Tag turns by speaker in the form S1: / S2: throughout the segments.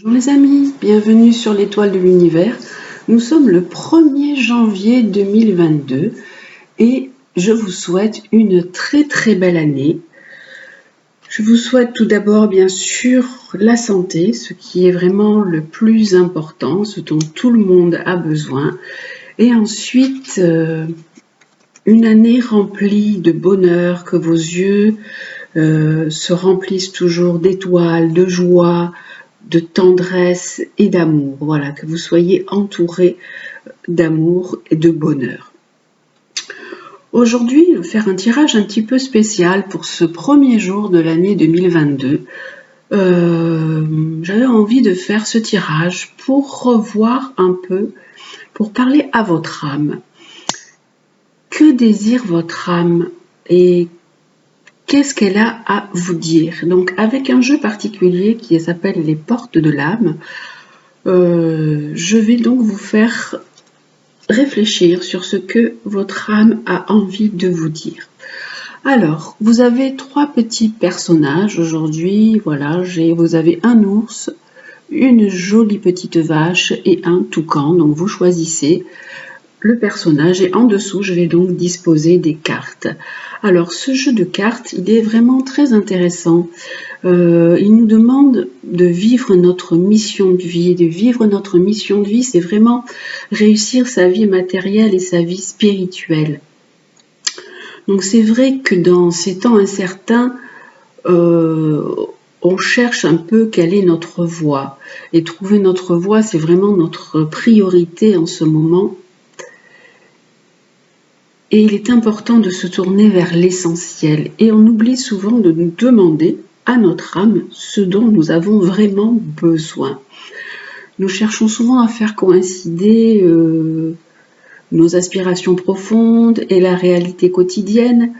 S1: Bonjour les amis, bienvenue sur l'étoile de l'univers. Nous sommes le 1er janvier 2022 et je vous souhaite une très belle année. Je vous souhaite tout d'abord bien sûr la santé, ce qui est vraiment le plus important, ce dont tout le monde a besoin. Et ensuite, une année remplie de bonheur, que vos yeux se remplissent toujours d'étoiles, de joie, de tendresse et d'amour. Voilà, que vous soyez entourés d'amour et de bonheur. Aujourd'hui, je vais faire un tirage un petit peu spécial pour ce premier jour de l'année 2022. J'avais envie de faire ce tirage pour revoir un peu, pour parler à votre âme. Que désire votre âme et qu'est-ce qu'elle a à vous dire? Donc, avec un jeu particulier qui s'appelle les portes de l'âme, je vais donc vous faire réfléchir sur ce que votre âme a envie de vous dire. Alors, vous avez 3 petits personnages aujourd'hui. Voilà, vous avez un ours, une jolie petite vache et un toucan. Donc, vous choisissez le personnage et en dessous, je vais donc disposer des cartes. Alors, ce jeu de cartes, il est vraiment très intéressant. Il nous demande de vivre notre mission de vie. De vivre notre mission de vie, c'est vraiment réussir sa vie matérielle et sa vie spirituelle. Donc c'est vrai que dans ces temps incertains, on cherche un peu quelle est notre voie. Et trouver notre voie, c'est vraiment notre priorité en ce moment. Et il est important de se tourner vers l'essentiel. Et on oublie souvent de nous demander à notre âme ce dont nous avons vraiment besoin. Nous cherchons souvent à faire coïncider nos aspirations profondes et la réalité quotidienne.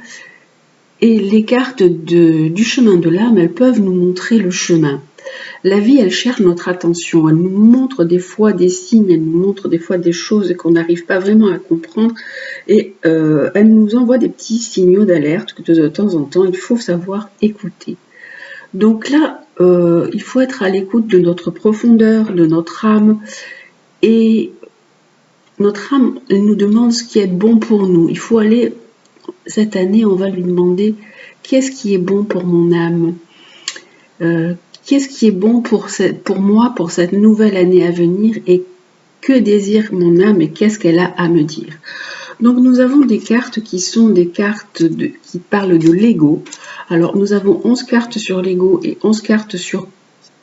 S1: Et les cartes du chemin de l'âme, elles peuvent nous montrer le chemin. La vie, elle cherche notre attention, elle nous montre des fois des signes, elle nous montre des fois des choses qu'on n'arrive pas vraiment à comprendre et elle nous envoie des petits signaux d'alerte que de temps en temps, il faut savoir écouter. Donc là, il faut être à l'écoute de notre profondeur, de notre âme et notre âme, elle nous demande ce qui est bon pour nous. Il faut aller, cette année, on va lui demander qu'est-ce qui est bon pour mon âme, qu'est-ce qui est bon pour moi, pour cette nouvelle année à venir et que désire mon âme et qu'est-ce qu'elle a à me dire. Donc nous avons des cartes qui sont des cartes qui parlent de l'ego. Alors nous avons 11 cartes sur l'ego et 11 cartes sur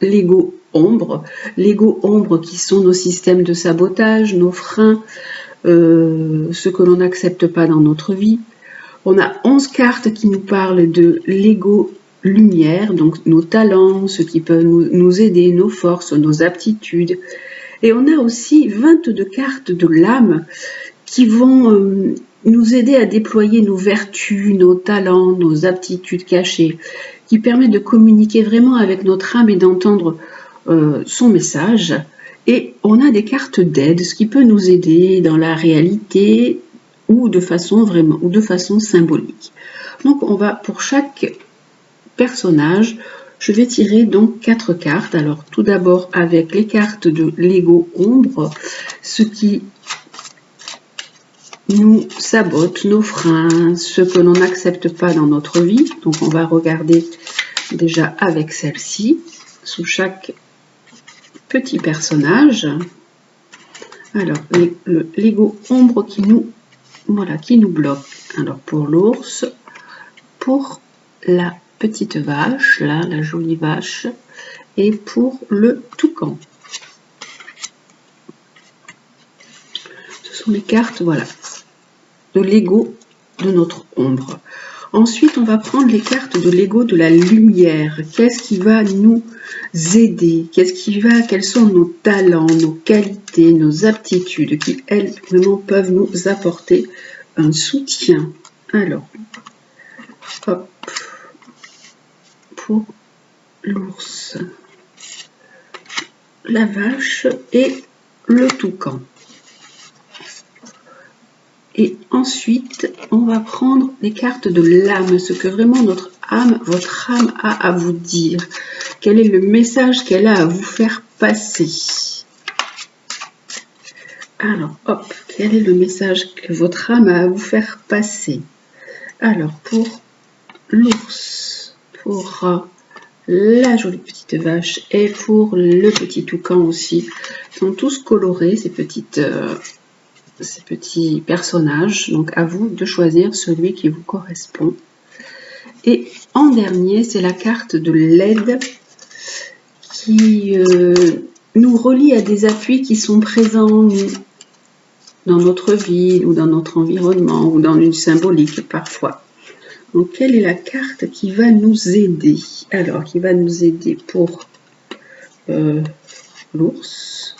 S1: l'ego ombre. L'ego ombre qui sont nos systèmes de sabotage, nos freins, ce que l'on n'accepte pas dans notre vie. On a 11 cartes qui nous parlent de l'ego lumière, donc nos talents, ce qui peut nous aider, nos forces, nos aptitudes. Et on a aussi 22 cartes de l'âme qui vont nous aider à déployer nos vertus, nos talents, nos aptitudes cachées, qui permettent de communiquer vraiment avec notre âme et d'entendre son message. Et on a des cartes d'aide, ce qui peut nous aider dans la réalité ou de façon symbolique. Donc on va pour chaque personnage, je vais tirer donc 4 cartes. Alors tout d'abord avec les cartes de l'ego ombre, ce qui nous sabote, nos freins, ce que l'on n'accepte pas dans notre vie. Donc on va regarder déjà avec celle-ci, sous chaque petit personnage. Alors l'ego ombre qui nous bloque. Alors pour l'ours, pour la petite vache, là, la jolie vache, et pour le toucan. Ce sont les cartes, voilà, de l'ego de notre ombre. Ensuite, on va prendre les cartes de l'ego de la lumière. Qu'est-ce qui va nous aider? Quels sont nos talents, nos qualités, nos aptitudes qui, elles, vraiment peuvent nous apporter un soutien? Alors, hop, pour l'ours, la vache et le toucan. Et ensuite, on va prendre les cartes de l'âme, ce que vraiment votre âme a à vous dire. Quel est le message qu'elle a à vous faire passer? Alors, hop, quel est le message que votre âme a à vous faire passer? Alors, pour l'ours, pour la jolie petite vache et pour le petit toucan aussi, ils sont tous colorés, ces petits personnages. Donc, à vous de choisir celui qui vous correspond. Et en dernier, c'est la carte de l'aide qui nous relie à des appuis qui sont présents dans notre vie ou dans notre environnement ou dans une symbolique parfois. Donc, quelle est la carte qui va nous aider? Alors, qui va nous aider pour l'ours,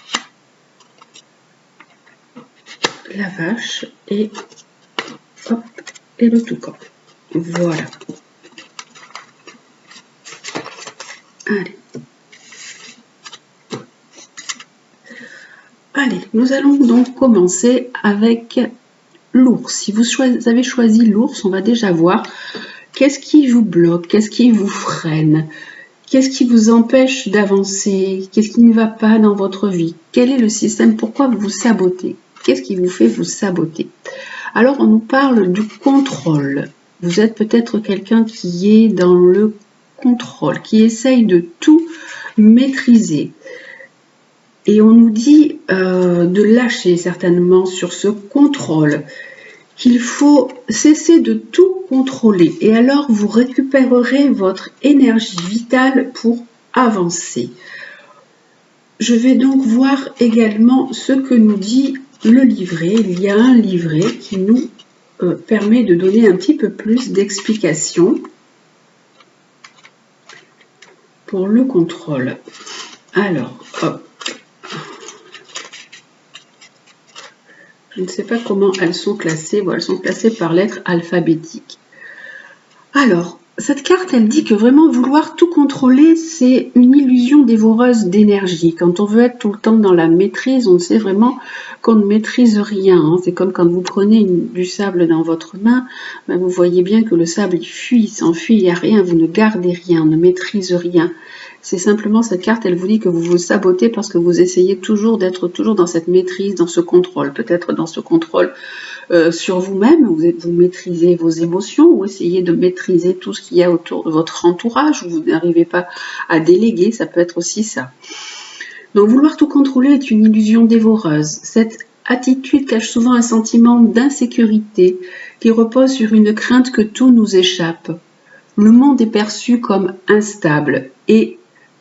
S1: la vache et, hop, et le toucan. Voilà. Allez, nous allons donc commencer avec l'ours. Si vous avez choisi l'ours, on va déjà voir qu'est-ce qui vous bloque, qu'est-ce qui vous freine, qu'est-ce qui vous empêche d'avancer, qu'est-ce qui ne va pas dans votre vie, quel est le système, pourquoi vous vous sabotez, qu'est-ce qui vous fait vous saboter. Alors, on nous parle du contrôle. Vous êtes peut-être quelqu'un qui est dans le contrôle, qui essaye de tout maîtriser. Et on nous dit de lâcher certainement sur ce contrôle, qu'il faut cesser de tout contrôler. Et alors, vous récupérerez votre énergie vitale pour avancer. Je vais donc voir également ce que nous dit le livret. Il y a un livret qui nous permet de donner un petit peu plus d'explications pour le contrôle. Alors, hop. Je ne sais pas comment elles sont classées. Bon, elles sont classées par lettres alphabétiques. Alors, cette carte, elle dit que vraiment vouloir tout contrôler, c'est une illusion dévoreuse d'énergie. Quand on veut être tout le temps dans la maîtrise, on sait vraiment qu'on ne maîtrise rien. Hein. C'est comme quand vous prenez du sable dans votre main, ben vous voyez bien que le sable, il fuit, il s'enfuit, il n'y a rien, vous ne gardez rien, on ne maîtrise rien. C'est simplement cette carte, elle vous dit que vous vous sabotez parce que vous essayez toujours d'être toujours dans cette maîtrise, dans ce contrôle. Peut-être dans ce contrôle sur vous-même, vous maîtrisez vos émotions, ou essayez de maîtriser tout ce qu'il y a autour de votre entourage, où vous n'arrivez pas à déléguer, ça peut être aussi ça. Donc vouloir tout contrôler est une illusion dévoreuse. Cette attitude cache souvent un sentiment d'insécurité qui repose sur une crainte que tout nous échappe. Le monde est perçu comme instable et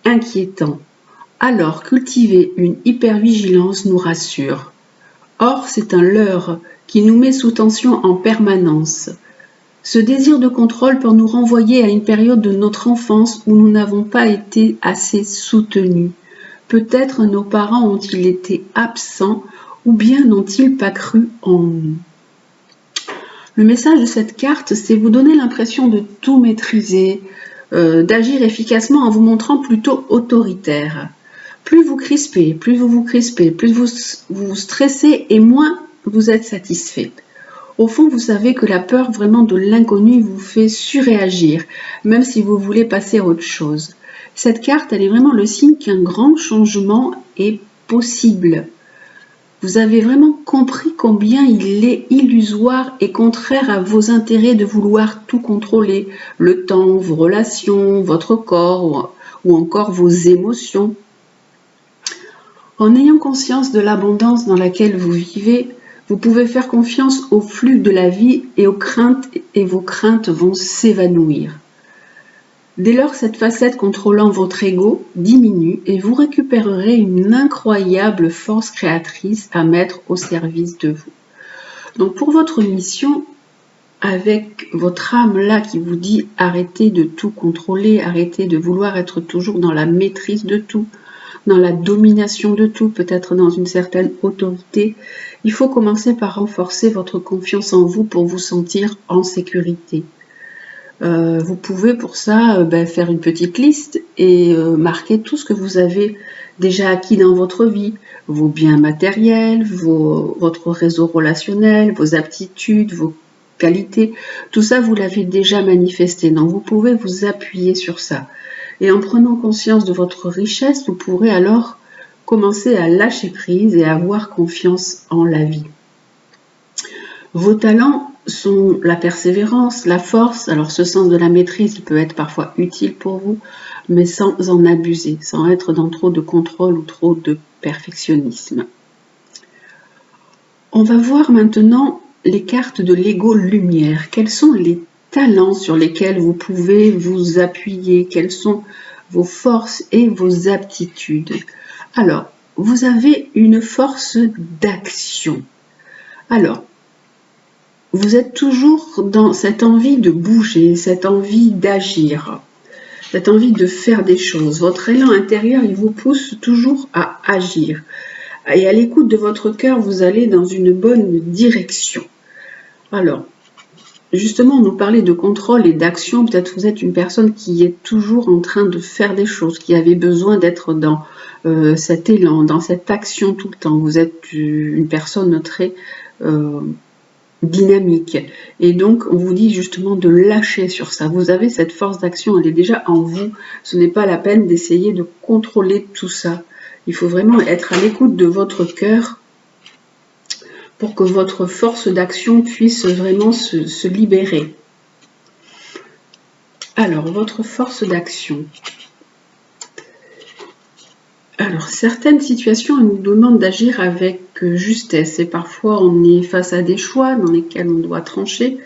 S1: inquiétant. Alors cultiver une hypervigilance nous rassure. Or, c'est un leurre qui nous met sous tension en permanence. Ce désir de contrôle peut nous renvoyer à une période de notre enfance où nous n'avons pas été assez soutenus. Peut-être nos parents ont-ils été absents ou bien n'ont-ils pas cru en nous. Le message de cette carte, c'est vous donner l'impression de tout maîtriser, d'agir efficacement en vous montrant plutôt autoritaire. Plus vous crispez, plus vous stressez et moins vous êtes satisfait. Au fond, vous savez que la peur vraiment de l'inconnu vous fait surréagir, même si vous voulez passer à autre chose. Cette carte, elle est vraiment le signe qu'un grand changement est possible. Vous avez vraiment compris combien il est illusoire et contraire à vos intérêts de vouloir tout contrôler, le temps, vos relations, votre corps ou encore vos émotions. En ayant conscience de l'abondance dans laquelle vous vivez, vous pouvez faire confiance au flux de la vie et vos craintes vont s'évanouir. Dès lors, cette facette contrôlant votre ego diminue et vous récupérerez une incroyable force créatrice à mettre au service de vous. Donc pour votre mission, avec votre âme là qui vous dit arrêtez de tout contrôler, arrêtez de vouloir être toujours dans la maîtrise de tout, dans la domination de tout, peut-être dans une certaine autorité, il faut commencer par renforcer votre confiance en vous pour vous sentir en sécurité. Vous pouvez pour ça faire une petite liste et marquer tout ce que vous avez déjà acquis dans votre vie, vos biens matériels, votre réseau relationnel, vos aptitudes, vos qualités, tout ça vous l'avez déjà manifesté, donc vous pouvez vous appuyer sur ça. Et en prenant conscience de votre richesse, vous pourrez alors commencer à lâcher prise et à avoir confiance en la vie. Vos talents sont la persévérance, la force. Alors ce sens de la maîtrise, il peut être parfois utile pour vous, mais sans en abuser, sans être dans trop de contrôle ou trop de perfectionnisme. On va voir maintenant les cartes de l'ego lumière. Quels sont les talents sur lesquels vous pouvez vous appuyer? Quelles sont vos forces et vos aptitudes? Alors, vous avez une force d'action. Alors, vous êtes toujours dans cette envie de bouger, cette envie d'agir, cette envie de faire des choses. Votre élan intérieur, il vous pousse toujours à agir. Et à l'écoute de votre cœur, vous allez dans une bonne direction. Alors, justement, on nous parlait de contrôle et d'action. Peut-être que vous êtes une personne qui est toujours en train de faire des choses, qui avait besoin d'être dans cet élan, dans cette action tout le temps. Vous êtes une personne très dynamique. Et donc, on vous dit justement de lâcher sur ça. Vous avez cette force d'action, elle est déjà en vous. Ce n'est pas la peine d'essayer de contrôler tout ça. Il faut vraiment être à l'écoute de votre cœur pour que votre force d'action puisse vraiment se libérer. Alors, votre force d'action. Alors, certaines situations nous demandent d'agir avec justesse et parfois on est face à des choix dans lesquels on doit trancher.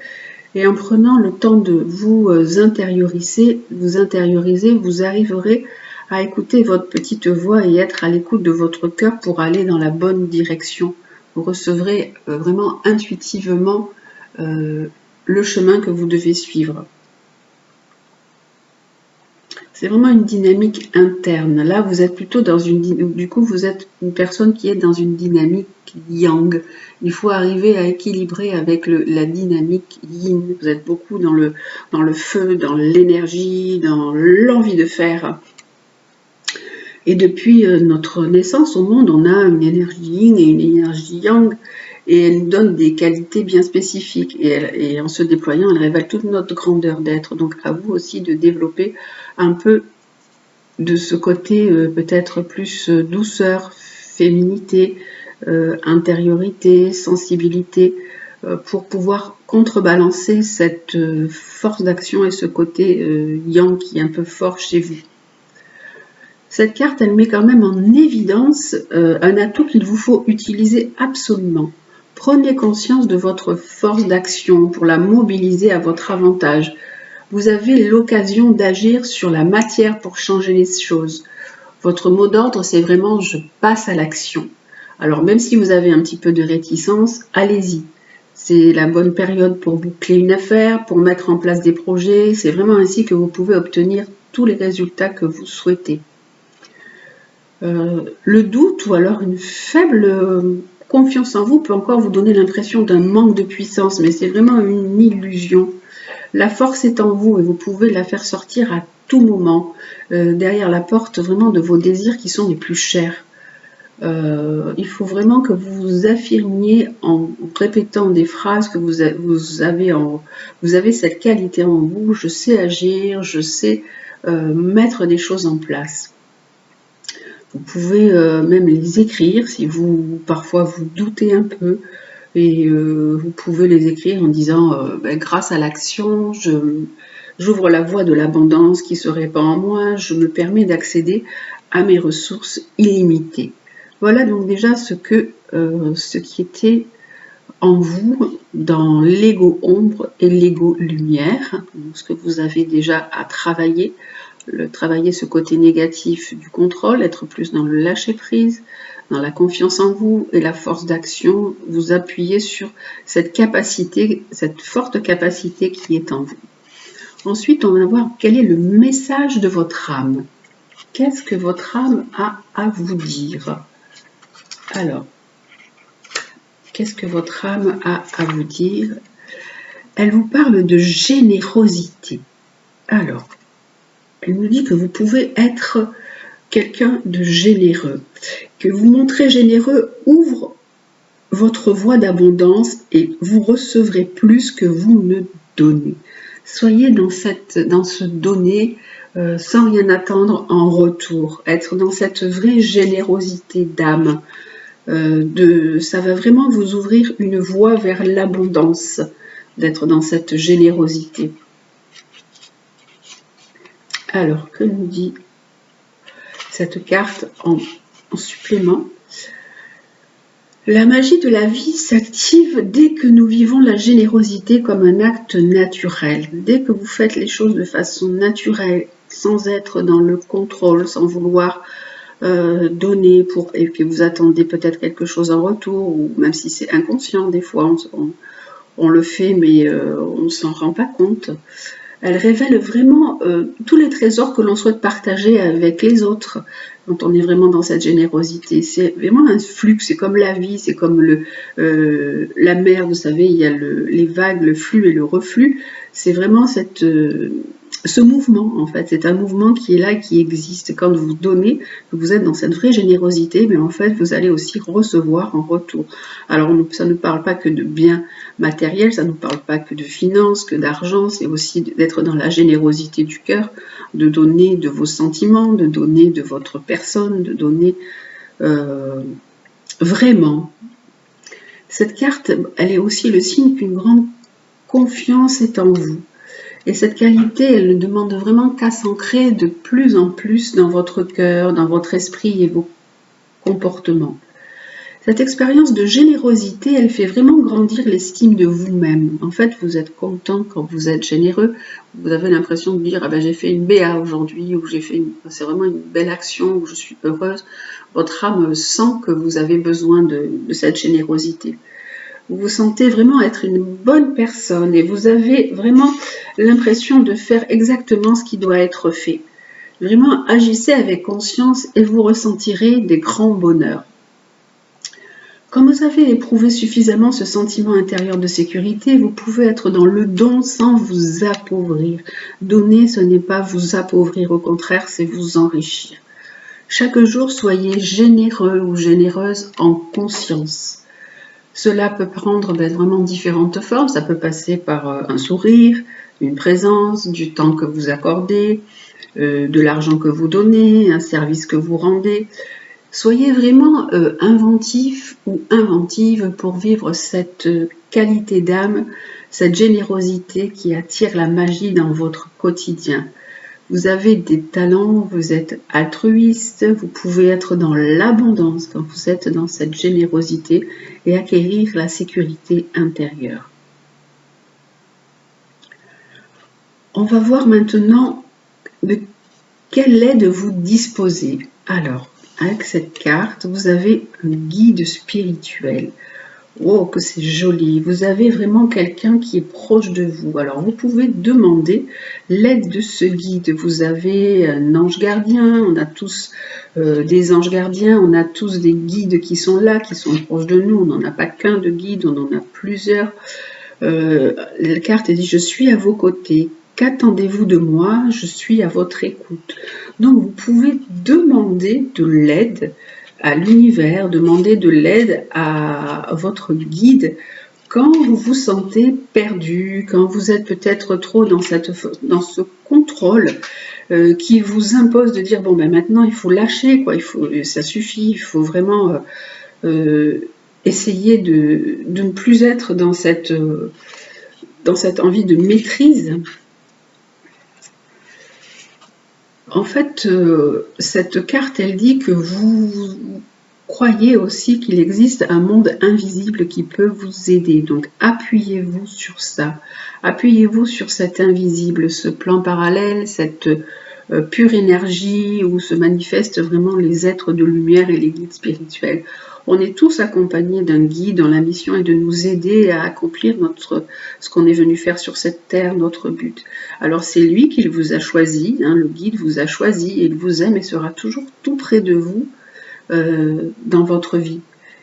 S1: Et en prenant le temps de vous intérioriser, vous arriverez à écouter votre petite voix et être à l'écoute de votre cœur pour aller dans la bonne direction. Vous recevrez vraiment intuitivement le chemin que vous devez suivre. C'est vraiment une dynamique interne. Là, vous êtes plutôt dans vous êtes une personne qui est dans une dynamique yang. Il faut arriver à équilibrer avec la dynamique yin. Vous êtes beaucoup dans le feu, dans l'énergie, dans l'envie de faire. Et depuis notre naissance au monde, on a une énergie yin et une énergie yang. Et elle nous donne des qualités bien spécifiques. Et en se déployant, elle révèle toute notre grandeur d'être. Donc à vous aussi de développer un peu de ce côté peut-être plus douceur, féminité, intériorité, sensibilité, pour pouvoir contrebalancer cette force d'action et ce côté yang qui est un peu fort chez vous. Cette carte, elle met quand même en évidence un atout qu'il vous faut utiliser absolument. Prenez conscience de votre force d'action pour la mobiliser à votre avantage. Vous avez l'occasion d'agir sur la matière pour changer les choses. Votre mot d'ordre, c'est vraiment « je passe à l'action ». Alors même si vous avez un petit peu de réticence, allez-y. C'est la bonne période pour boucler une affaire, pour mettre en place des projets. C'est vraiment ainsi que vous pouvez obtenir tous les résultats que vous souhaitez. Le doute ou alors une faible confiance en vous peut encore vous donner l'impression d'un manque de puissance, mais c'est vraiment une illusion. La force est en vous et vous pouvez la faire sortir à tout moment, derrière la porte vraiment de vos désirs qui sont les plus chers. Il faut vraiment que vous vous affirmiez en répétant des phrases que vous avez cette qualité en vous, je sais agir, je sais mettre des choses en place. Vous pouvez même les écrire si parfois vous doutez un peu et vous pouvez les écrire en disant grâce à l'action, j'ouvre la voie de l'abondance qui se répand en moi, je me permets d'accéder à mes ressources illimitées. Voilà donc déjà ce qui était en vous dans l'ego ombre et l'ego lumière, donc ce que vous avez déjà à travailler. Travailler ce côté négatif du contrôle, être plus dans le lâcher prise, dans la confiance en vous et la force d'action, vous appuyez sur cette capacité, cette forte capacité qui est en vous. Ensuite, on va voir quel est le message de votre âme. Qu'est-ce que votre âme a à vous dire? Alors, qu'est-ce que votre âme a à vous dire? Elle vous parle de générosité. Alors, elle nous dit que vous pouvez être quelqu'un de généreux, que vous montrez généreux ouvre votre voie d'abondance et vous recevrez plus que vous ne donnez. Soyez dans ce donner sans rien attendre en retour. Être dans cette vraie générosité d'âme. Ça va vraiment vous ouvrir une voie vers l'abondance, d'être dans cette générosité. Alors, que nous dit cette carte en supplément? La magie de la vie s'active dès que nous vivons la générosité comme un acte naturel. Dès que vous faites les choses de façon naturelle, sans être dans le contrôle, sans vouloir donner et que vous attendez peut-être quelque chose en retour, ou même si c'est inconscient, des fois on le fait mais on ne s'en rend pas compte. Elle révèle vraiment tous les trésors que l'on souhaite partager avec les autres quand on est vraiment dans cette générosité. C'est vraiment un flux, c'est comme la vie, c'est comme la mer, vous savez, il y a les vagues, le flux et le reflux. C'est vraiment ce mouvement, en fait. C'est un mouvement qui est là, qui existe. Quand vous donnez, vous êtes dans cette vraie générosité, mais en fait, vous allez aussi recevoir en retour. Alors, ça ne parle pas que de biens matériels, ça ne parle pas que de finances, que d'argent, c'est aussi d'être dans la générosité du cœur, de donner de vos sentiments, de donner de votre personne, de donner vraiment. Cette carte, elle est aussi le signe qu'une grande confiance est en vous. Et cette qualité, elle ne demande vraiment qu'à s'ancrer de plus en plus dans votre cœur, dans votre esprit et vos comportements. Cette expérience de générosité, elle fait vraiment grandir l'estime de vous-même. En fait, vous êtes content quand vous êtes généreux. Vous avez l'impression de dire, ah ben, j'ai fait une BA aujourd'hui, ou c'est vraiment une belle action, ou je suis heureuse. Votre âme sent que vous avez besoin de cette générosité. Vous vous sentez vraiment être une bonne personne et vous avez vraiment l'impression de faire exactement ce qui doit être fait. Vraiment, agissez avec conscience et vous ressentirez des grands bonheurs. Quand vous avez éprouvé suffisamment ce sentiment intérieur de sécurité, vous pouvez être dans le don sans vous appauvrir. Donner, ce n'est pas vous appauvrir, au contraire, c'est vous enrichir. Chaque jour, soyez généreux ou généreuse en conscience. Cela peut prendre vraiment différentes formes. Ça peut passer par un sourire, une présence, du temps que vous accordez, de l'argent que vous donnez, un service que vous rendez. Soyez vraiment inventif ou inventive pour vivre cette qualité d'âme, cette générosité qui attire la magie dans votre quotidien. Vous avez des talents, vous êtes altruiste, vous pouvez être dans l'abondance quand vous êtes dans cette générosité et acquérir la sécurité intérieure. On va voir maintenant de quelle aide vous disposez. Alors, avec cette carte, vous avez un guide spirituel. Oh, que c'est joli! Vous avez vraiment quelqu'un qui est proche de vous. Alors, vous pouvez demander l'aide de ce guide. Vous avez un ange gardien, on a tous des anges gardiens, on a tous des guides qui sont là, qui sont proches de nous. On n'en a pas qu'un de guide, on en a plusieurs. La carte dit « Je suis à vos côtés. Qu'attendez-vous de moi? Je suis à votre écoute. » Donc, vous pouvez demander de l'aide à l'univers, demander de l'aide à votre guide quand vous vous sentez perdu, quand vous êtes peut-être trop dans ce contrôle qui vous impose de dire bon ben maintenant il faut lâcher quoi, ça suffit, il faut vraiment essayer de ne plus être dans cette envie de maîtrise. En fait, cette carte, elle dit que vous croyez aussi qu'il existe un monde invisible qui peut vous aider. Donc, appuyez-vous sur ça. Appuyez-vous sur cet invisible, ce plan parallèle, cette pure énergie où se manifestent vraiment les êtres de lumière et les guides spirituels. On est tous accompagnés d'un guide dont la mission est de nous aider à accomplir ce qu'on est venu faire sur cette terre, notre but. Alors c'est lui qui vous a choisi, le guide vous a choisi, et il vous aime et sera toujours tout près de vous dans votre vie.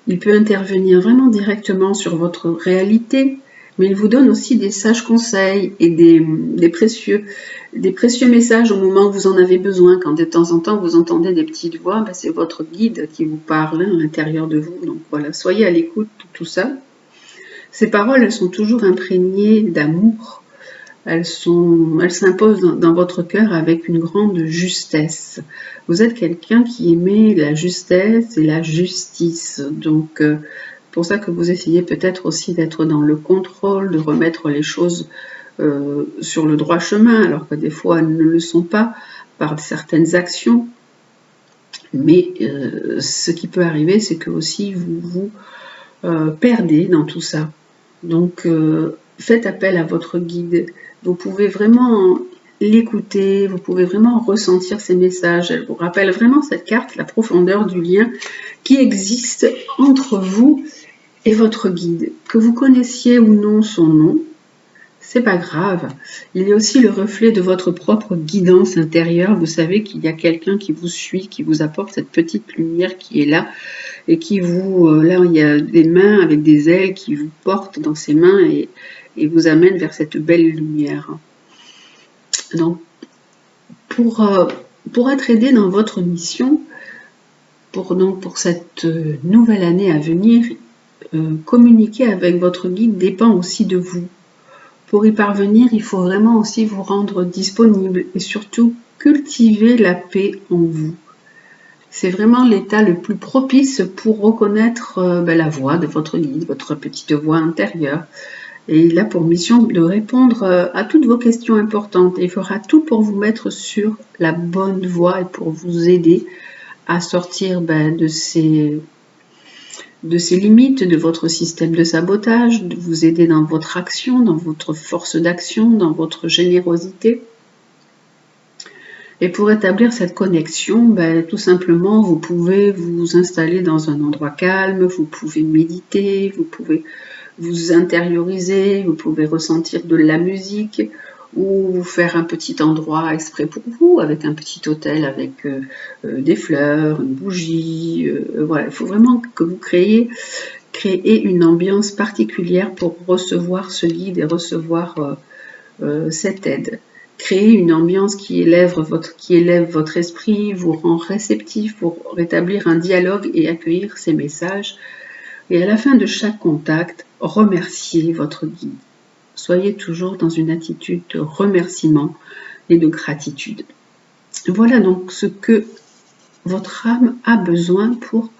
S1: Il peut intervenir vraiment directement sur votre réalité, mais il vous donne aussi des sages conseils et des précieux messages au moment où vous en avez besoin. Quand de temps en temps vous entendez des petites voix, c'est votre guide qui vous parle à l'intérieur de vous. Donc voilà, soyez à l'écoute de tout ça. Ces paroles, elles sont toujours imprégnées d'amour, elles s'imposent dans votre cœur avec une grande justesse. Vous êtes quelqu'un qui aimait la justesse et la justice. Donc, pour ça que vous essayez peut-être aussi d'être dans le contrôle, de remettre les choses sur le droit chemin, alors que des fois elles ne le sont pas par certaines actions. Mais ce qui peut arriver, c'est que aussi vous vous perdez dans tout ça. Donc, faites appel à votre guide. Vous pouvez vraiment l'écouter, vous pouvez vraiment ressentir ces messages. Elle vous rappelle vraiment cette carte, la profondeur du lien qui existe entre vous et votre guide. Que vous connaissiez ou non son nom, c'est pas grave. Il est aussi le reflet de votre propre guidance intérieure. Vous savez qu'il y a quelqu'un qui vous suit, qui vous apporte cette petite lumière qui est là et qui vous... là, il y a des mains avec des ailes qui vous portent dans ses mains et vous amènent vers cette belle lumière. Donc, pour être aidé dans votre mission, pour cette nouvelle année à venir, communiquer avec votre guide dépend aussi de vous. Pour y parvenir, il faut vraiment aussi vous rendre disponible et surtout cultiver la paix en vous. C'est vraiment l'état le plus propice pour reconnaître la voix de votre guide, votre petite voix intérieure. Et il a pour mission de répondre à toutes vos questions importantes. Et il fera tout pour vous mettre sur la bonne voie et pour vous aider à sortir de ces limites, de votre système de sabotage, de vous aider dans votre action, dans votre force d'action, dans votre générosité. Et pour établir cette connexion, tout simplement, vous pouvez vous installer dans un endroit calme, vous pouvez méditer, vous pouvez vous intérioriser, vous pouvez ressentir de la musique ou vous faire un petit endroit exprès pour vous, avec un petit autel avec des fleurs, une bougie. Voilà, il faut vraiment que vous créez une ambiance particulière pour recevoir ce guide et recevoir cette aide. Créer une ambiance qui élève votre esprit, vous rend réceptif pour rétablir un dialogue et accueillir ces messages. Et à la fin de chaque contact, remerciez votre guide. Soyez toujours dans une attitude de remerciement et de gratitude. Voilà donc ce que votre âme a besoin pour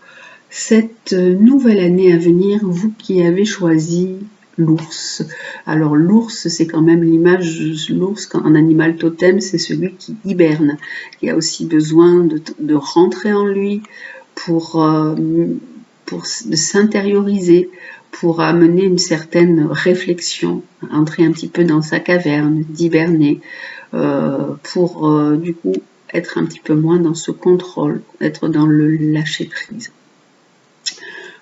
S1: cette nouvelle année à venir, vous qui avez choisi l'ours. Alors l'ours, c'est quand même l'image, l'ours en animal totem, c'est celui qui hiberne, qui a aussi besoin de rentrer en lui pour s'intérioriser, pour amener une certaine réflexion, entrer un petit peu dans sa caverne, d'hiberner, pour du coup être un petit peu moins dans ce contrôle, être dans le lâcher-prise.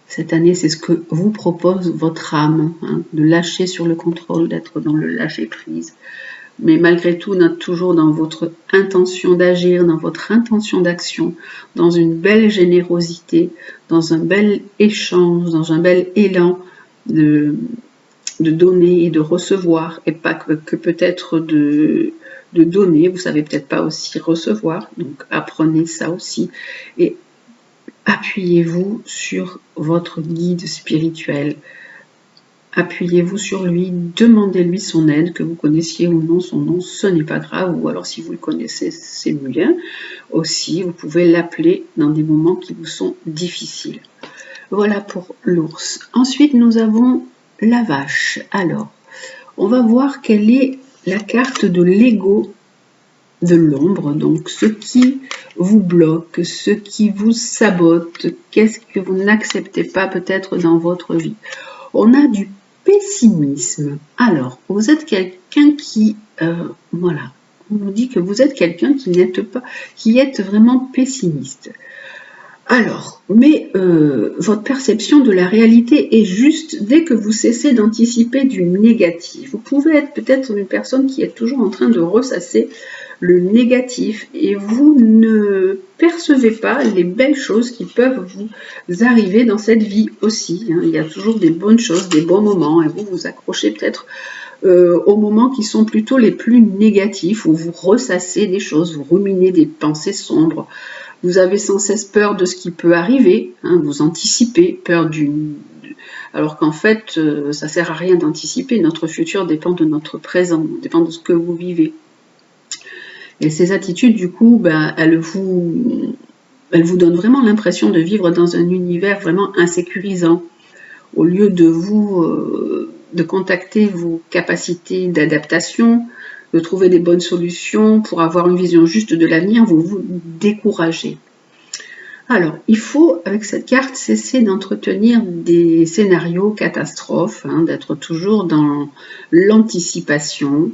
S1: Cette année, c'est ce que vous propose votre âme, de lâcher sur le contrôle, d'être dans le lâcher-prise. Mais malgré tout, d'être toujours dans votre intention d'agir, dans votre intention d'action, dans une belle générosité, dans un bel échange, dans un bel élan de donner et de recevoir, et pas que peut-être de donner, vous savez peut-être pas aussi recevoir, donc apprenez ça aussi, et appuyez-vous sur votre guide spirituel. Appuyez-vous sur lui, demandez-lui son aide, que vous connaissiez ou non son nom, ce n'est pas grave, ou alors si vous le connaissez, c'est mieux. Aussi, vous pouvez l'appeler dans des moments qui vous sont difficiles. Voilà pour l'ours. Ensuite, nous avons la vache. Alors, on va voir quelle est la carte de l'ego de l'ombre, donc ce qui vous bloque, ce qui vous sabote, qu'est-ce que vous n'acceptez pas peut-être dans votre vie. On a du pessimisme. Alors, vous êtes quelqu'un qui, voilà, on nous dit que vous êtes quelqu'un qui êtes vraiment pessimiste. Alors, mais votre perception de la réalité est juste dès que vous cessez d'anticiper du négatif. Vous pouvez être peut-être une personne qui est toujours en train de ressasser le négatif et vous ne percevez pas les belles choses qui peuvent vous arriver dans cette vie aussi. Il y a toujours des bonnes choses, des bons moments et vous vous accrochez peut-être aux moments qui sont plutôt les plus négatifs où vous ressassez des choses, vous ruminez des pensées sombres. Vous avez sans cesse peur de ce qui peut arriver, vous anticipez, peur d'une alors qu'en fait, ça sert à rien d'anticiper. Notre futur dépend de notre présent, dépend de ce que vous vivez. Et ces attitudes, du coup, elles vous donnent vraiment l'impression de vivre dans un univers vraiment insécurisant. Au lieu de contacter vos capacités d'adaptation, de trouver des bonnes solutions pour avoir une vision juste de l'avenir, vous vous découragez. Alors, il faut, avec cette carte, cesser d'entretenir des scénarios catastrophes, d'être toujours dans l'anticipation.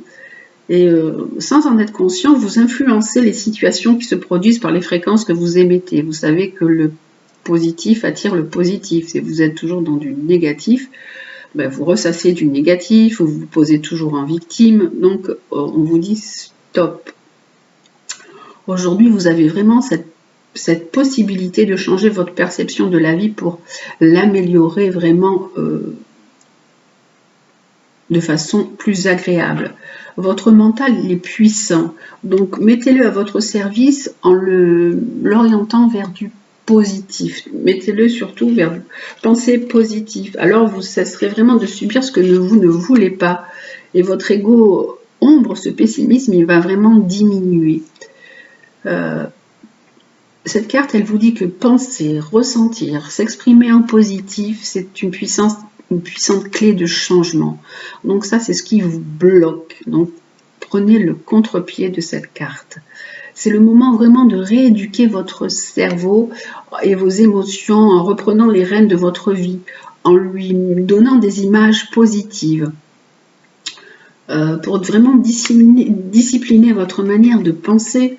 S1: Et sans en être conscient, vous influencez les situations qui se produisent par les fréquences que vous émettez. Vous savez que le positif attire le positif. Si vous êtes toujours dans du négatif, vous ressassez du négatif, vous vous posez toujours en victime. Donc, on vous dit stop. Aujourd'hui, vous avez vraiment cette possibilité de changer votre perception de la vie pour l'améliorer vraiment de façon plus agréable. Votre mental, il est puissant, donc mettez-le à votre service en l'orientant vers du positif. Mettez-le surtout vers pensée positive. Alors vous cesserez vraiment de subir ce que vous ne voulez pas. Et votre ego ombre, ce pessimisme, il va vraiment diminuer. Cette carte, elle vous dit que penser, ressentir, s'exprimer en positif, c'est une puissante clé de changement. Donc ça, c'est ce qui vous bloque. Donc prenez le contre-pied de cette carte. C'est le moment vraiment de rééduquer votre cerveau et vos émotions en reprenant les rênes de votre vie, en lui donnant des images positives. Pour vraiment discipliner votre manière de penser,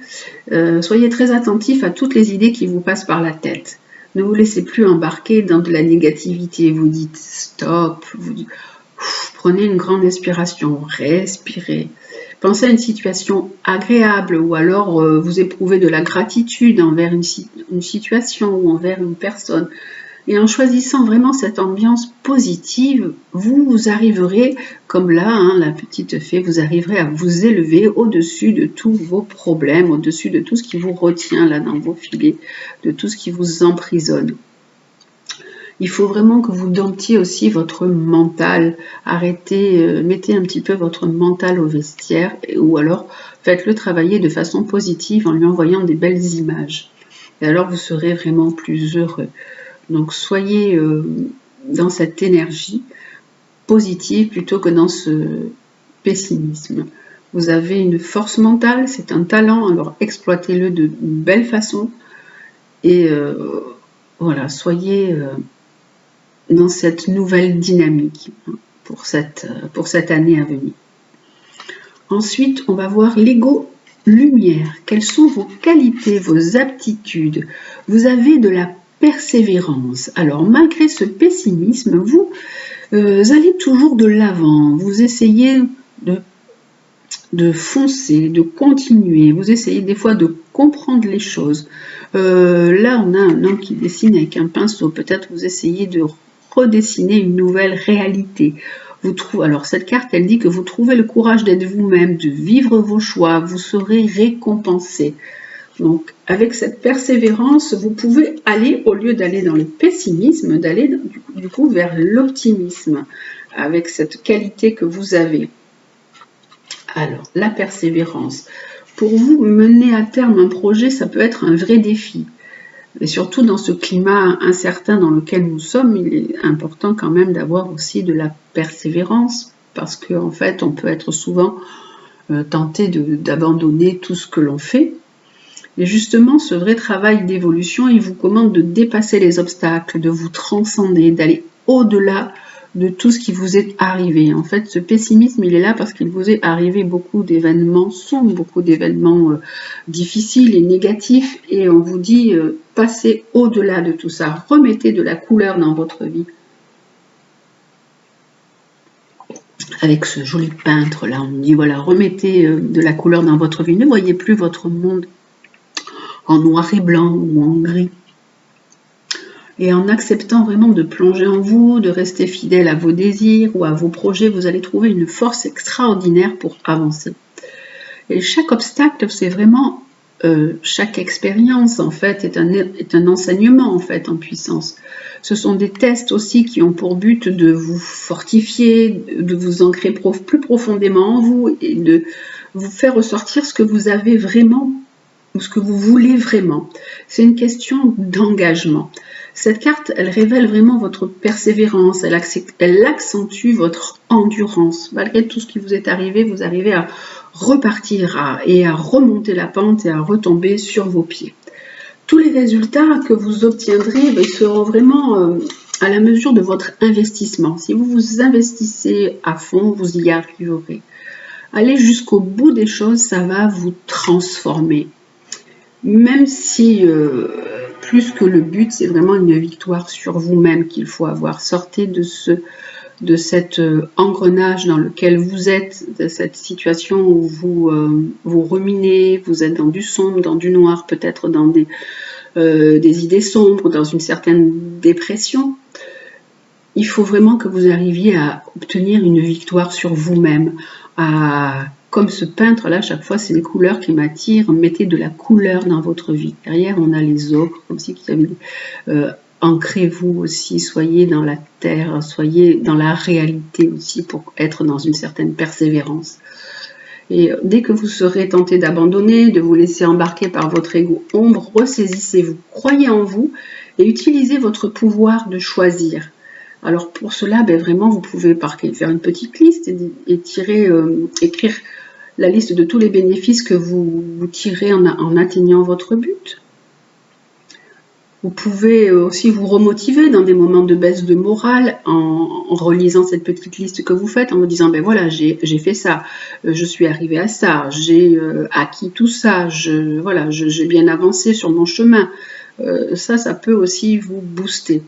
S1: soyez très attentif à toutes les idées qui vous passent par la tête. Ne vous laissez plus embarquer dans de la négativité. Vous dites stop, prenez une grande inspiration, respirez. Pensez à une situation agréable ou alors vous éprouvez de la gratitude envers une situation ou envers une personne. Et en choisissant vraiment cette ambiance positive, vous arriverez, comme là, la petite fée, vous arriverez à vous élever au-dessus de tous vos problèmes, au-dessus de tout ce qui vous retient là dans vos filets, de tout ce qui vous emprisonne. Il faut vraiment que vous domptiez aussi votre mental. Arrêtez, mettez un petit peu votre mental au vestiaire ou alors faites-le travailler de façon positive en lui envoyant des belles images. Et alors vous serez vraiment plus heureux. Donc soyez dans cette énergie positive plutôt que dans ce pessimisme. Vous avez une force mentale, c'est un talent, alors exploitez-le de belle façon. Et voilà, soyez dans cette nouvelle dynamique pour cette année à venir. Ensuite, on va voir l'ego lumière. Quelles sont vos qualités, vos aptitudes? Vous avez de la persévérance. Alors, malgré ce pessimisme, vous allez toujours de l'avant. Vous essayez de foncer, de continuer. Vous essayez des fois de comprendre les choses. Là, on a un homme qui dessine avec un pinceau. Peut-être vous essayez de redessiner une nouvelle réalité. Alors cette carte, elle dit que vous trouvez le courage d'être vous-même, de vivre vos choix, vous serez récompensé. Donc avec cette persévérance, vous pouvez aller, au lieu d'aller dans le pessimisme, d'aller du coup vers l'optimisme, avec cette qualité que vous avez. Alors, la persévérance. Pour vous, mener à terme un projet, ça peut être un vrai défi. Et surtout dans ce climat incertain dans lequel nous sommes, il est important quand même d'avoir aussi de la persévérance, parce qu'en fait, on peut être souvent tenté d'abandonner tout ce que l'on fait. Et justement, ce vrai travail d'évolution, il vous commande de dépasser les obstacles, de vous transcender, d'aller au-delà de tout ce qui vous est arrivé. En fait, ce pessimisme, il est là parce qu'il vous est arrivé beaucoup d'événements sombres, beaucoup d'événements difficiles et négatifs, et on vous dit, passez au-delà de tout ça, remettez de la couleur dans votre vie. Avec ce joli peintre là, on dit, voilà, remettez de la couleur dans votre vie, ne voyez plus votre monde en noir et blanc ou en gris. Et en acceptant vraiment de plonger en vous, de rester fidèle à vos désirs ou à vos projets, vous allez trouver une force extraordinaire pour avancer. Et chaque obstacle, c'est vraiment chaque expérience en fait est un enseignement en fait en puissance. Ce sont des tests aussi qui ont pour but de vous fortifier, de vous ancrer plus profondément en vous et de vous faire ressortir ce que vous avez vraiment ou ce que vous voulez vraiment. C'est une question d'engagement. Cette carte, elle révèle vraiment votre persévérance, elle accentue votre endurance. Malgré tout ce qui vous est arrivé, vous arrivez à repartir et à remonter la pente et à retomber sur vos pieds. Tous les résultats que vous obtiendrez ils seront vraiment à la mesure de votre investissement. Si vous vous investissez à fond, vous y arriverez. Aller jusqu'au bout des choses, ça va vous transformer. Même si, plus que le but, c'est vraiment une victoire sur vous-même qu'il faut avoir. Sortez de cet engrenage dans lequel vous êtes, de cette situation où vous ruminez, vous êtes dans du sombre, dans du noir, peut-être dans des idées sombres, dans une certaine dépression. Il faut vraiment que vous arriviez à obtenir une victoire sur vous-même, comme ce peintre-là, chaque fois, c'est les couleurs qui m'attirent. Mettez de la couleur dans votre vie. Derrière, on a les ocres, comme si vous avez... ancrez-vous aussi, soyez dans la terre, soyez dans la réalité aussi pour être dans une certaine persévérance. Et dès que vous serez tenté d'abandonner, de vous laisser embarquer par votre ego ombre, ressaisissez-vous, croyez en vous et utilisez votre pouvoir de choisir. Alors pour cela, vraiment, vous pouvez faire une petite liste et écrire la liste de tous les bénéfices que vous tirez en atteignant votre but. Vous pouvez aussi vous remotiver dans des moments de baisse de morale en relisant cette petite liste que vous faites, en vous disant, voilà, j'ai fait ça, je suis arrivé à ça, j'ai acquis tout ça, j'ai bien avancé sur mon chemin. Ça peut aussi vous booster,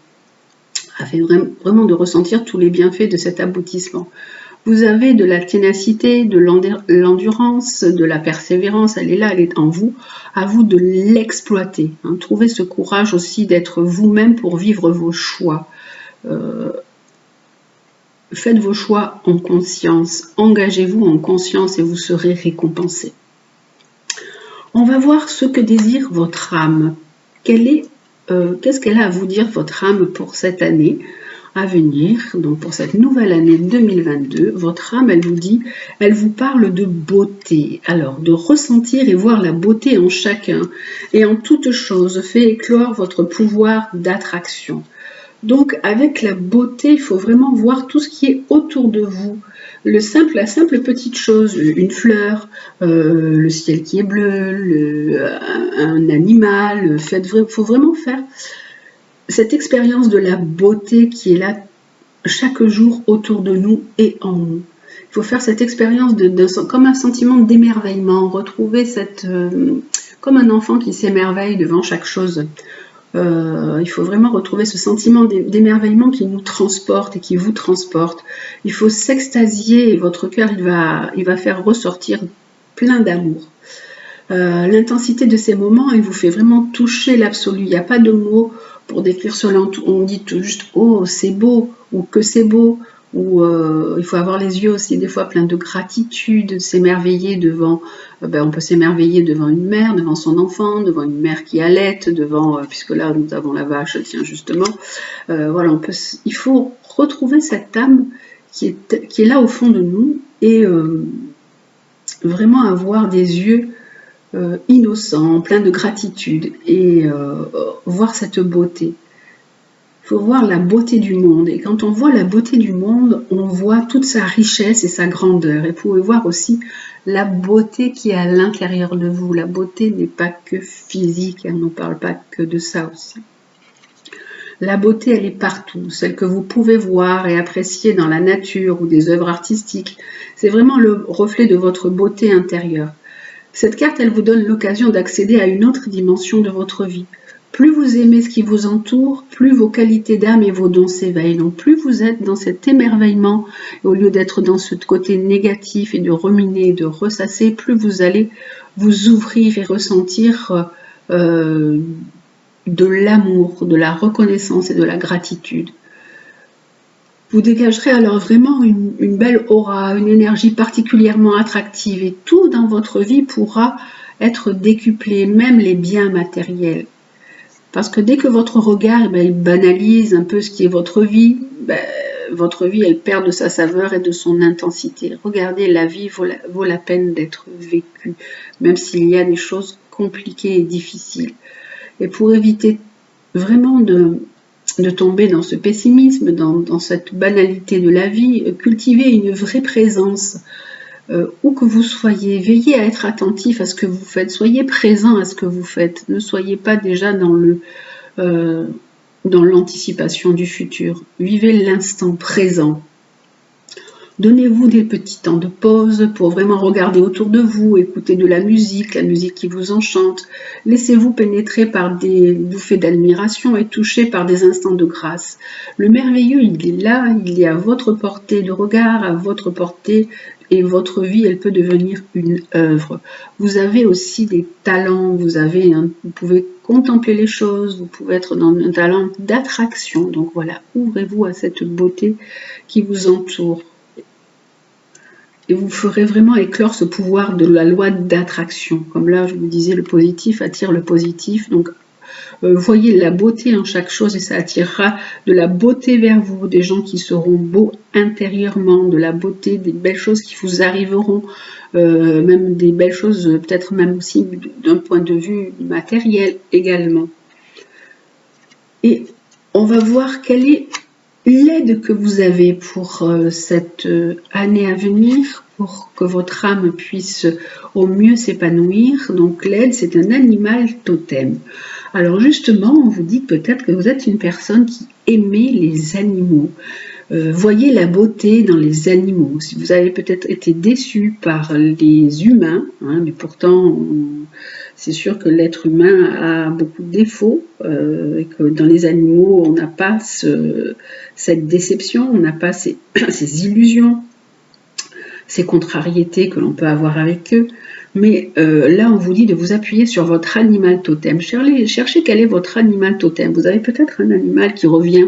S1: afin vraiment de ressentir tous les bienfaits de cet aboutissement. Vous avez de la ténacité, de l'endurance, de la persévérance, elle est là, elle est en vous. À vous de l'exploiter. Trouvez ce courage aussi d'être vous-même pour vivre vos choix. Faites vos choix en conscience. Engagez-vous en conscience et vous serez récompensé. On va voir ce que désire votre âme. Qu'est-ce qu'elle a à vous dire, votre âme, pour cette année à venir, donc pour cette nouvelle année 2022, votre âme, elle vous parle de beauté. Alors, de ressentir et voir la beauté en chacun et en toute chose fait éclore votre pouvoir d'attraction. Donc, avec la beauté, il faut vraiment voir tout ce qui est autour de vous. La simple petite chose, une fleur, le ciel qui est bleu, un animal, il faut vraiment faire cette expérience de la beauté qui est là chaque jour autour de nous et en nous. Il faut faire cette expérience comme un sentiment d'émerveillement, retrouver comme un enfant qui s'émerveille devant chaque chose. Il faut vraiment retrouver ce sentiment d'émerveillement qui nous transporte et qui vous transporte. Il faut s'extasier et votre cœur il va faire ressortir plein d'amour. L'intensité de ces moments, il vous fait vraiment toucher l'absolu. Il n'y a pas de mots pour décrire cela. On dit juste « oh, c'est beau » ou « que c'est beau » ou il faut avoir les yeux aussi des fois pleins de gratitude, s'émerveiller devant, on peut s'émerveiller devant une mère, devant son enfant, devant une mère qui allaite, puisque là nous avons la vache, tiens justement, il faut retrouver cette âme qui est là au fond de nous et vraiment avoir des yeux innocent, plein de gratitude et voir cette beauté. Il faut voir la beauté du monde et quand on voit la beauté du monde, on voit toute sa richesse et sa grandeur et vous pouvez voir aussi la beauté qui est à l'intérieur de vous. La beauté n'est pas que physique, elle ne parle pas que de ça aussi. La beauté, elle est partout, celle que vous pouvez voir et apprécier dans la nature ou des œuvres artistiques. C'est vraiment le reflet de votre beauté intérieure. Cette carte, elle vous donne l'occasion d'accéder à une autre dimension de votre vie. Plus vous aimez ce qui vous entoure, plus vos qualités d'âme et vos dons s'éveillent. Donc plus vous êtes dans cet émerveillement, au lieu d'être dans ce côté négatif et de ruminer et de ressasser, plus vous allez vous ouvrir et ressentir de l'amour, de la reconnaissance et de la gratitude. Vous dégagerez alors vraiment une belle aura, une énergie particulièrement attractive et tout dans votre vie pourra être décuplés, même les biens matériels. Parce que dès que votre regard il banalise un peu ce qui est votre vie elle perd de sa saveur et de son intensité. Regardez, la vie vaut la peine d'être vécue, même s'il y a des choses compliquées et difficiles. Et pour éviter vraiment de tomber dans ce pessimisme, dans cette banalité de la vie, cultivez une vraie présence. Où que vous soyez, veillez à être attentif à ce que vous faites, soyez présent à ce que vous faites, ne soyez pas déjà dans l'anticipation du futur, vivez l'instant présent. Donnez-vous des petits temps de pause pour vraiment regarder autour de vous, écouter de la musique qui vous enchante. Laissez-vous pénétrer par des bouffées d'admiration et toucher par des instants de grâce. Le merveilleux, il est là, il est à votre portée de regard, à votre portée, et votre vie, elle peut devenir une œuvre. Vous avez aussi des talents, vous pouvez contempler les choses, vous pouvez être dans un talent d'attraction. Donc voilà, ouvrez-vous à cette beauté qui vous entoure. Et vous ferez vraiment éclore ce pouvoir de la loi d'attraction. Comme là, je vous disais, le positif attire le positif. Donc, voyez la beauté en chaque chose et ça attirera de la beauté vers vous, des gens qui seront beaux intérieurement, de la beauté, des belles choses qui vous arriveront, même des belles choses, peut-être même aussi d'un point de vue matériel également. Et on va voir quelle est l'aide que vous avez pour cette année à venir, pour que votre âme puisse au mieux s'épanouir. Donc l'aide, c'est un animal totem. Alors justement, on vous dit peut-être que vous êtes une personne qui aimait les animaux. Voyez la beauté dans les animaux. Si vous avez peut-être été déçu par les humains, mais pourtant c'est sûr que l'être humain a beaucoup de défauts et que dans les animaux on n'a pas cette déception, on n'a pas ces illusions, ces contrariétés que l'on peut avoir avec eux. Mais là, on vous dit de vous appuyer sur votre animal totem. Cherchez quel est votre animal totem. Vous avez peut-être un animal qui revient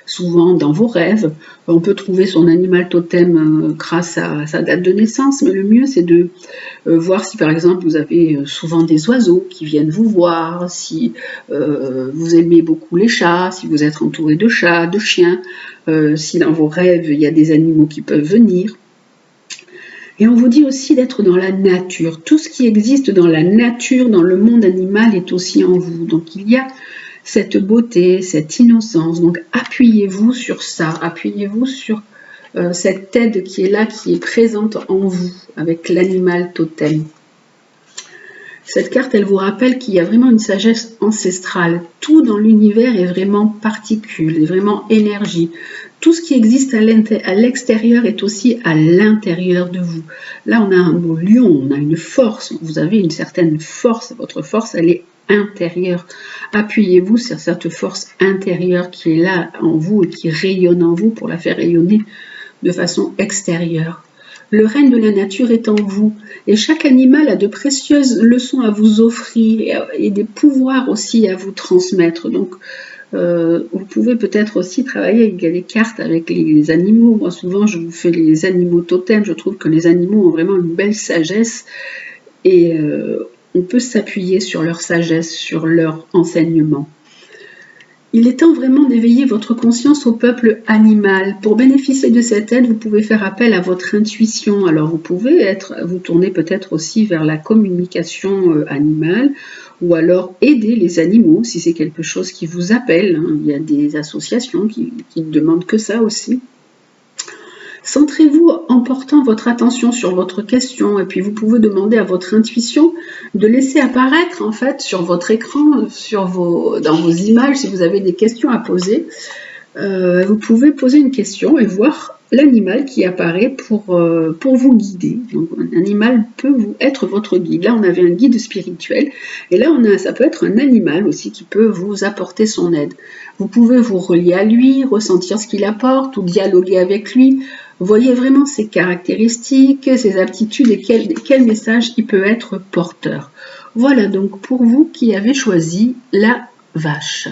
S1: souvent dans vos rêves. On peut trouver son animal totem grâce à sa date de naissance, mais le mieux c'est de voir si par exemple vous avez souvent des oiseaux qui viennent vous voir, si vous aimez beaucoup les chats, si vous êtes entouré de chats, de chiens, si dans vos rêves il y a des animaux qui peuvent venir. Et on vous dit aussi d'être dans la nature. Tout ce qui existe dans la nature, dans le monde animal, est aussi en vous. Donc il y a cette beauté, cette innocence. Donc appuyez-vous sur ça, appuyez-vous sur cette aide qui est là, qui est présente en vous, avec l'animal totem. Cette carte, elle vous rappelle qu'il y a vraiment une sagesse ancestrale. Tout dans l'univers est vraiment particules, est vraiment énergie. Tout ce qui existe à l'extérieur est aussi à l'intérieur de vous. Là, on a un beau lion, on a une force, vous avez une certaine force. Votre force, elle est intérieure. Appuyez-vous sur cette force intérieure qui est là en vous et qui rayonne en vous pour la faire rayonner de façon extérieure. Le règne de la nature est en vous et chaque animal a de précieuses leçons à vous offrir et des pouvoirs aussi à vous transmettre. Donc, vous pouvez peut-être aussi travailler avec des cartes avec les animaux. Moi, souvent, je vous fais les animaux totems. Je trouve que les animaux ont vraiment une belle sagesse et on peut s'appuyer sur leur sagesse, sur leur enseignement. Il est temps vraiment d'éveiller votre conscience au peuple animal. Pour bénéficier de cette aide, vous pouvez faire appel à votre intuition. Alors vous pouvez vous tourner peut-être aussi vers la communication animale ou alors aider les animaux si c'est quelque chose qui vous appelle. Il y a des associations qui ne demandent que ça aussi. Centrez-vous en portant votre attention sur votre question et puis vous pouvez demander à votre intuition de laisser apparaître en fait sur votre écran, dans vos images, si vous avez des questions à poser, vous pouvez poser une question et voir l'animal qui apparaît pour vous guider. Donc un animal peut être votre guide. Là on avait un guide spirituel et là ça peut être un animal aussi qui peut vous apporter son aide. Vous pouvez vous relier à lui, ressentir ce qu'il apporte ou dialoguer avec lui. Voyez vraiment ses caractéristiques, ses aptitudes et quel message il peut être porteur. Voilà donc pour vous qui avez choisi la vache.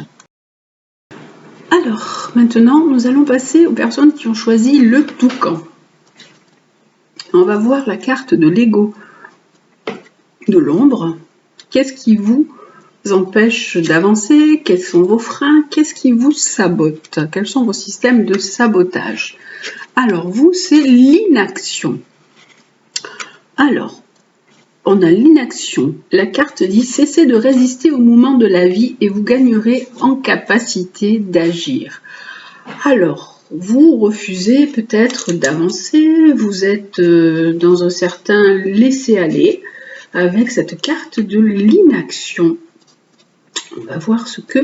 S1: Alors, maintenant, nous allons passer aux personnes qui ont choisi le toucan. On va voir la carte de l'ego. de l'ombre. Qu'est-ce qui vous empêche d'avancer? Quels sont vos freins? Qu'est-ce qui vous sabote? Quels sont vos systèmes de sabotage? Alors, vous, c'est l'inaction. Alors, on a l'inaction. La carte dit « Cessez de résister au mouvement de la vie et vous gagnerez en capacité d'agir ». Alors, vous refusez peut-être d'avancer, vous êtes dans un certain laisser-aller avec cette carte de l'inaction. On va voir ce que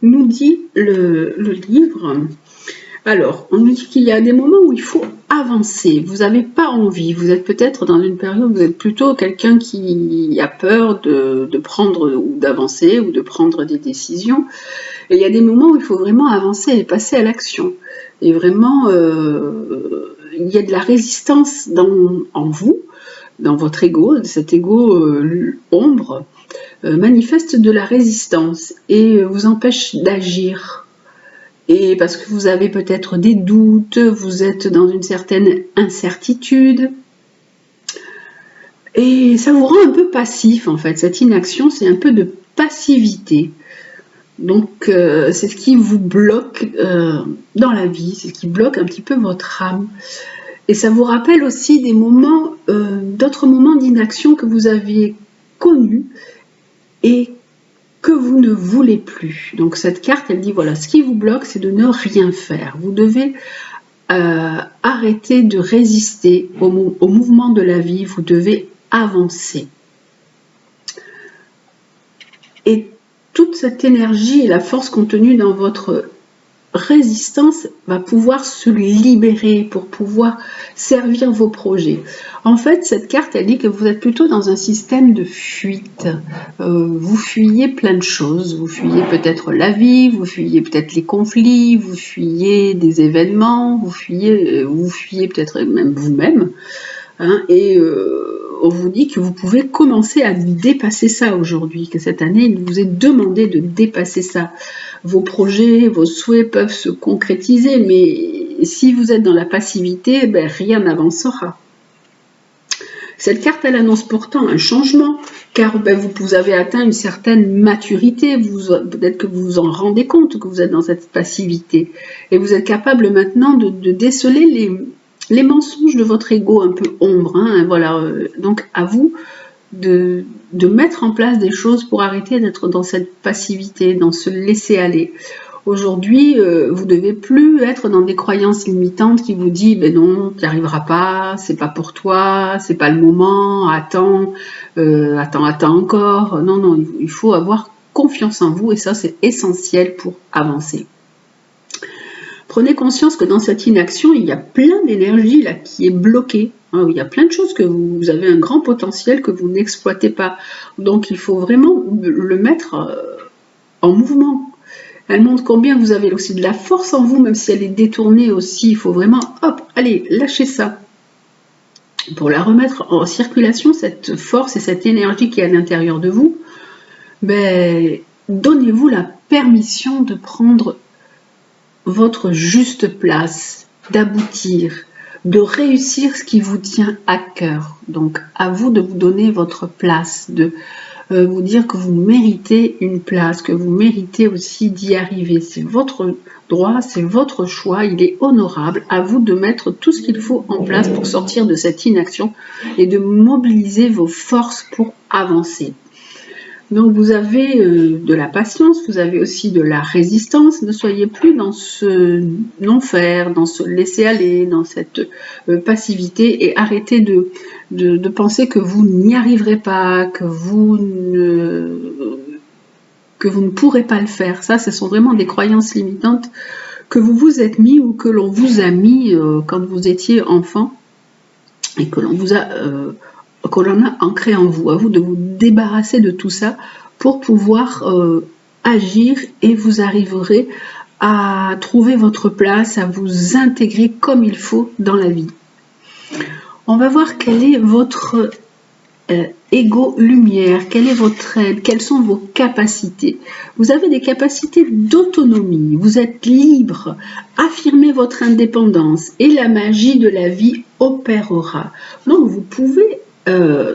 S1: nous dit le livre. Alors, on nous dit qu'il y a des moments où il faut avancer. Vous n'avez pas envie. Vous êtes peut-être dans une période où vous êtes plutôt quelqu'un qui a peur de prendre ou d'avancer ou de prendre des décisions. Et il y a des moments où il faut vraiment avancer et passer à l'action. Et vraiment, il y a de la résistance en vous, dans votre ego, cet ego ombre, manifeste de la résistance et vous empêche d'agir. Et parce que vous avez peut-être des doutes, vous êtes dans une certaine incertitude. Et ça vous rend un peu passif en fait. Cette inaction, c'est un peu de passivité. Donc c'est ce qui vous bloque dans la vie, c'est ce qui bloque un petit peu votre âme. Et ça vous rappelle aussi des moments, d'autres moments d'inaction que vous aviez connus et que vous ne voulez plus. Donc cette carte, elle dit voilà, ce qui vous bloque, c'est de ne rien faire. Vous devez arrêter de résister au mouvement de la vie, vous devez avancer. Et toute cette énergie et la force contenue dans votre résistance va pouvoir se libérer pour pouvoir servir vos projets. En fait, cette carte, elle dit que vous êtes plutôt dans un système de fuite. Vous fuyez plein de choses. Vous fuyez peut-être la vie, vous fuyez peut-être les conflits, vous fuyez des événements, vous fuyez peut-être même vous-même. Hein, et on vous dit que vous pouvez commencer à dépasser ça aujourd'hui, que cette année, il vous est demandé de dépasser ça. Vos projets, vos souhaits peuvent se concrétiser, mais si vous êtes dans la passivité, ben, rien n'avancera. Cette carte, elle annonce pourtant un changement, car ben, vous avez atteint une certaine maturité, peut-être que vous vous en rendez compte que vous êtes dans cette passivité, et vous êtes capable maintenant de déceler les mensonges de votre ego un peu ombre. Hein, voilà. Donc à vous de mettre en place des choses pour arrêter d'être dans cette passivité, dans ce laisser-aller. Aujourd'hui, vous ne devez plus être dans des croyances limitantes qui vous disent ben non, tu n'y arriveras pas, c'est pas pour toi, c'est pas le moment, attends encore. Non, non, il faut avoir confiance en vous et ça c'est essentiel pour avancer. Prenez conscience que dans cette inaction, il y a plein d'énergie là qui est bloquée. Il y a plein de choses que vous avez un grand potentiel que vous n'exploitez pas. Donc il faut vraiment le mettre en mouvement. Elle montre combien vous avez aussi de la force en vous, même si elle est détournée aussi. Il faut vraiment, hop, allez, lâchez ça. Pour la remettre en circulation, cette force et cette énergie qui est à l'intérieur de vous, ben, donnez-vous la permission de prendre votre juste place, d'aboutir, de réussir ce qui vous tient à cœur. Donc à vous de vous donner votre place, de vous dire que vous méritez une place, que vous méritez aussi d'y arriver. C'est votre droit, c'est votre choix, il est honorable. À vous de mettre tout ce qu'il faut en place pour sortir de cette inaction et de mobiliser vos forces pour avancer. Donc vous avez de la patience, vous avez aussi de la résistance. Ne soyez plus dans ce non-faire, dans ce laisser-aller, dans cette passivité et arrêtez de penser que vous n'y arriverez pas, que vous ne pourrez pas le faire. Ça, ce sont vraiment des croyances limitantes que vous vous êtes mis ou que l'on vous a mis quand vous étiez enfant et que l'on vous a ancré en vous. À vous de vous débarrasser de tout ça pour pouvoir agir et vous arriverez à trouver votre place, à vous intégrer comme il faut dans la vie. On va voir quel est votre ego lumière, quelle est votre aide, quelles sont vos capacités. Vous avez des capacités d'autonomie, vous êtes libre, affirmez votre indépendance et la magie de la vie opérera. Donc vous pouvez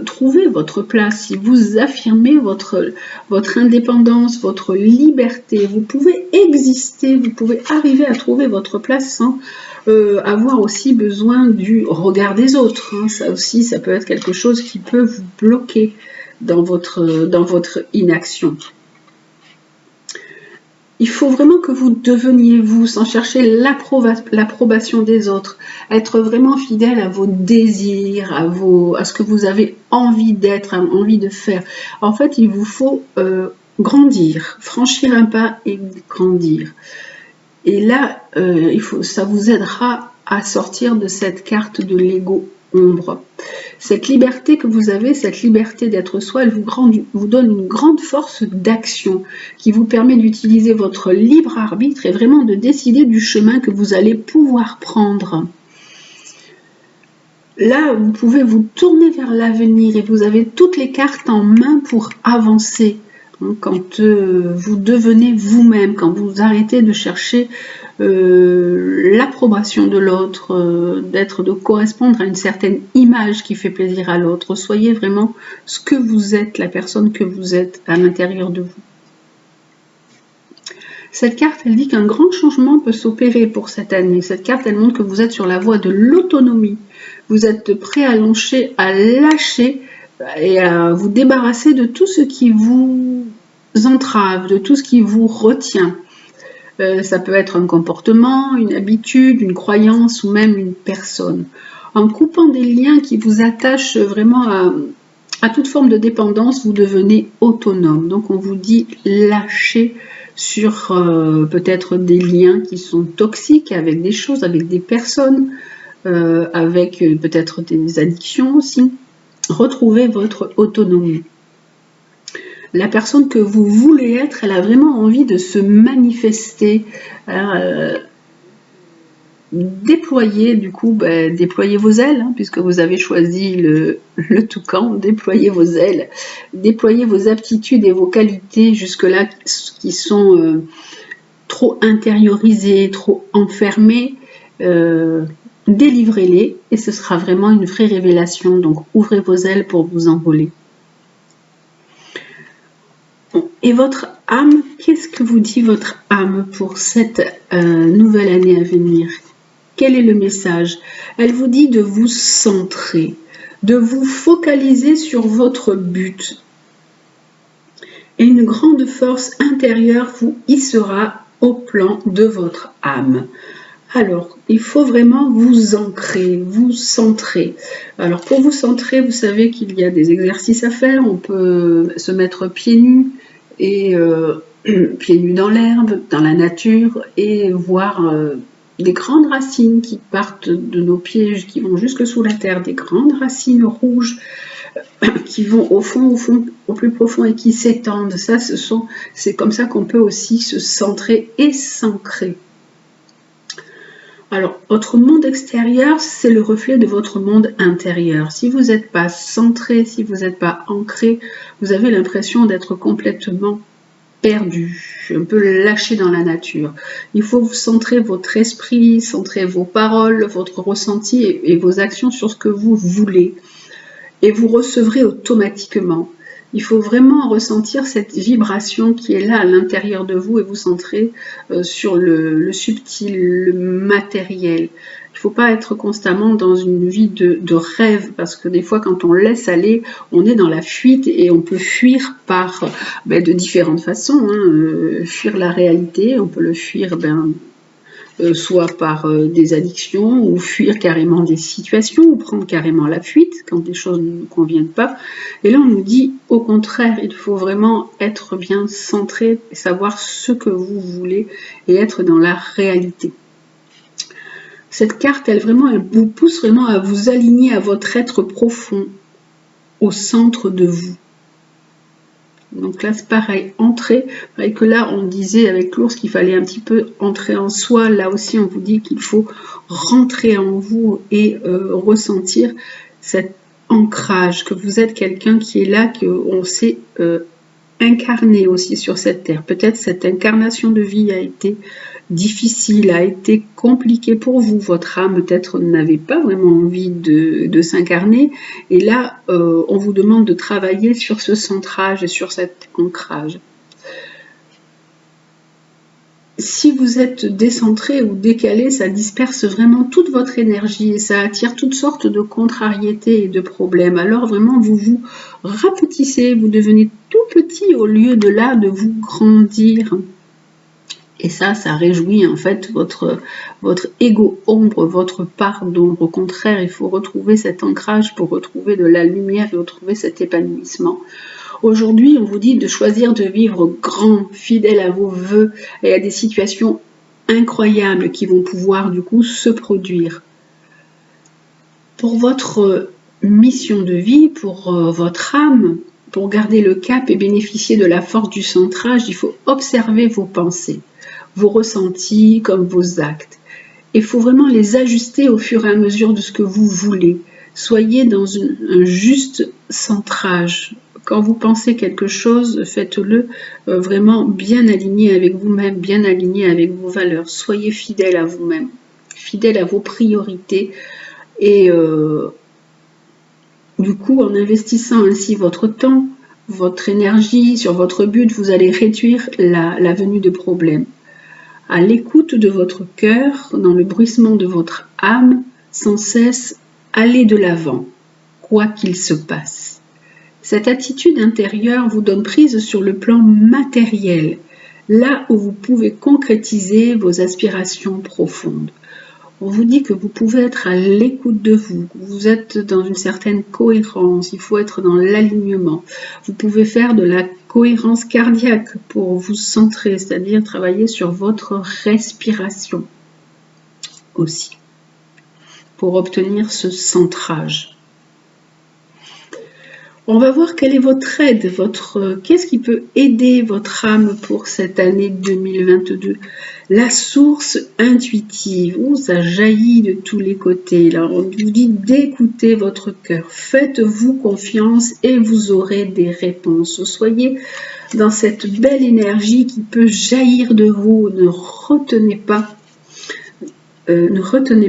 S1: trouvez votre place, si vous affirmez votre indépendance, votre liberté, vous pouvez exister, vous pouvez arriver à trouver votre place sans avoir aussi besoin du regard des autres. Hein. Ça aussi, ça peut être quelque chose qui peut vous bloquer dans votre inaction. Il faut vraiment que vous deveniez vous, sans chercher l'approbation des autres, être vraiment fidèle à vos désirs, à ce que vous avez envie d'être, envie de faire. En fait, il vous faut grandir, franchir un pas et grandir. Et là, ça vous aidera à sortir de cette carte de l'ego ombre. Cette liberté que vous avez, cette liberté d'être soi, elle vous donne une grande force d'action qui vous permet d'utiliser votre libre arbitre et vraiment de décider du chemin que vous allez pouvoir prendre. Là, vous pouvez vous tourner vers l'avenir et vous avez toutes les cartes en main pour avancer. Quand vous devenez vous-même, quand vous arrêtez de chercher l'approbation de l'autre, de correspondre à une certaine image qui fait plaisir à l'autre. Soyez vraiment ce que vous êtes, la personne que vous êtes à l'intérieur de vous. Cette carte, elle dit qu'un grand changement peut s'opérer pour cette année. Cette carte, elle montre que vous êtes sur la voie de l'autonomie. Vous êtes prêt à lâcher et à vous débarrasser de tout ce qui vous entrave, de tout ce qui vous retient. Ça peut être un comportement, une habitude, une croyance ou même une personne. En coupant des liens qui vous attachent vraiment à toute forme de dépendance, vous devenez autonome. Donc on vous dit lâcher sur peut-être des liens qui sont toxiques avec des choses, avec des personnes, avec peut-être des addictions aussi. Retrouvez votre autonomie. La personne que vous voulez être, elle a vraiment envie de se manifester. Alors, déployez vos ailes, hein, puisque vous avez choisi le toucan, déployez vos ailes, déployez vos aptitudes et vos qualités jusque-là qui sont trop intériorisées, trop enfermées, délivrez-les et ce sera vraiment une vraie révélation. Donc ouvrez vos ailes pour vous envoler. Et votre âme, qu'est-ce que vous dit votre âme pour cette nouvelle année à venir? Quel est le message? Elle vous dit de vous centrer, de vous focaliser sur votre but. Et une grande force intérieure vous hissera au plan de votre âme. Alors, il faut vraiment vous ancrer, vous centrer. Alors, pour vous centrer, vous savez qu'il y a des exercices à faire. On peut se mettre pieds nus et pieds nus dans l'herbe, dans la nature, et voir des grandes racines qui partent de nos pieds, qui vont jusque sous la terre, des grandes racines rouges qui vont au plus profond et qui s'étendent. Ça, c'est comme ça qu'on peut aussi se centrer et s'ancrer. Alors, votre monde extérieur, c'est le reflet de votre monde intérieur. Si vous n'êtes pas centré, si vous n'êtes pas ancré, vous avez l'impression d'être complètement perdu, un peu lâché dans la nature. Il faut vous centrer votre esprit, centrer vos paroles, votre ressenti et vos actions sur ce que vous voulez. Et vous recevrez automatiquement. Il faut vraiment ressentir cette vibration qui est là à l'intérieur de vous et vous centrer sur le subtil, le matériel. Il ne faut pas être constamment dans une vie de rêve parce que des fois quand on laisse aller, on est dans la fuite et on peut fuir par de différentes façons. Fuir la réalité, on peut le fuir soit par des addictions ou fuir carrément des situations ou prendre carrément la fuite quand des choses ne nous conviennent pas. Et là on nous dit au contraire, il faut vraiment être bien centré, savoir ce que vous voulez et être dans la réalité. Cette carte, elle vous pousse vraiment à vous aligner à votre être profond, au centre de vous. Donc là, c'est pareil, entrer, pareil que là, on disait avec l'ours qu'il fallait un petit peu entrer en soi. Là aussi, on vous dit qu'il faut rentrer en vous et ressentir cet ancrage, que vous êtes quelqu'un qui est là, qu'on s'est incarné aussi sur cette terre. Peut-être cette incarnation de vie a été difficile, a été compliqué pour vous. Votre âme peut-être n'avait pas vraiment envie de s'incarner. Et là, on vous demande de travailler sur ce centrage et sur cet ancrage. Si vous êtes décentré ou décalé, ça disperse vraiment toute votre énergie et ça attire toutes sortes de contrariétés et de problèmes. Alors vraiment, vous vous rapetissez, vous devenez tout petit au lieu de là de vous grandir. Et ça réjouit en fait votre ego ombre, votre part d'ombre. Au contraire, il faut retrouver cet ancrage pour retrouver de la lumière et retrouver cet épanouissement. Aujourd'hui, on vous dit de choisir de vivre grand, fidèle à vos vœux et à des situations incroyables qui vont pouvoir du coup se produire. Pour votre mission de vie, pour votre âme, pour garder le cap et bénéficier de la force du centrage, il faut observer vos pensées, vos ressentis comme vos actes. Il faut vraiment les ajuster au fur et à mesure de ce que vous voulez. Soyez dans un juste centrage. Quand vous pensez quelque chose, faites-le vraiment bien aligné avec vous-même, bien aligné avec vos valeurs. Soyez fidèle à vous-même, fidèle à vos priorités. Et du coup, en investissant ainsi votre temps, votre énergie sur votre but, vous allez réduire la venue de problèmes. À l'écoute de votre cœur, dans le bruissement de votre âme, sans cesse, allez de l'avant, quoi qu'il se passe. Cette attitude intérieure vous donne prise sur le plan matériel, là où vous pouvez concrétiser vos aspirations profondes. On vous dit que vous pouvez être à l'écoute de vous, vous êtes dans une certaine cohérence, il faut être dans l'alignement. Vous pouvez faire de la cohérence cardiaque pour vous centrer, c'est-à-dire travailler sur votre respiration aussi, pour obtenir ce centrage. On va voir quelle est votre aide, qu'est-ce qui peut aider votre âme pour cette année 2022. La source intuitive, ça jaillit de tous les côtés. Là, on vous dit d'écouter votre cœur. Faites-vous confiance et vous aurez des réponses. Soyez dans cette belle énergie qui peut jaillir de vous. Ne retenez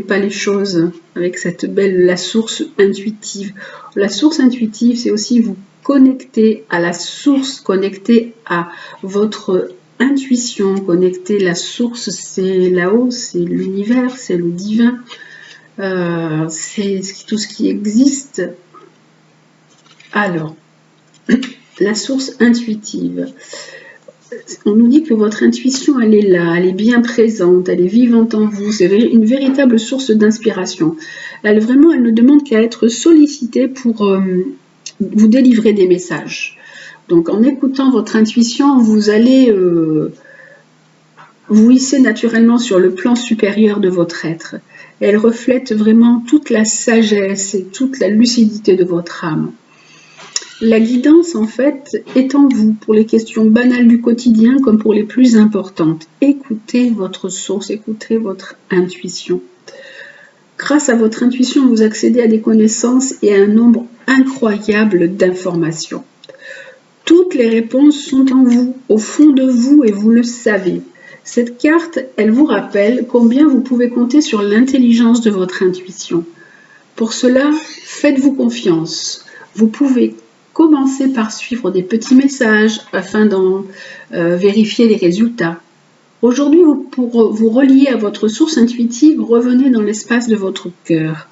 S1: pas les choses avec la source intuitive. La source intuitive, c'est aussi vous connecter à la source, connecter à votre intuition, connecter la source, c'est là-haut, c'est l'univers, c'est le divin, c'est tout ce qui existe. Alors, la source intuitive. On nous dit que votre intuition, elle est là, elle est bien présente, elle est vivante en vous, c'est une véritable source d'inspiration. Elle ne demande qu'à être sollicitée pour vous délivrer des messages. Donc en écoutant votre intuition, vous allez vous hisser naturellement sur le plan supérieur de votre être. Elle reflète vraiment toute la sagesse et toute la lucidité de votre âme. La guidance, en fait, est en vous pour les questions banales du quotidien comme pour les plus importantes. Écoutez votre source, écoutez votre intuition. Grâce à votre intuition, vous accédez à des connaissances et à un nombre incroyable d'informations. Toutes les réponses sont en vous, au fond de vous, et vous le savez. Cette carte, elle vous rappelle combien vous pouvez compter sur l'intelligence de votre intuition. Pour cela, faites-vous confiance. Vous pouvez commencer par suivre des petits messages afin d'en vérifier les résultats. Aujourd'hui, pour vous relier à votre source intuitive, revenez dans l'espace de votre cœur.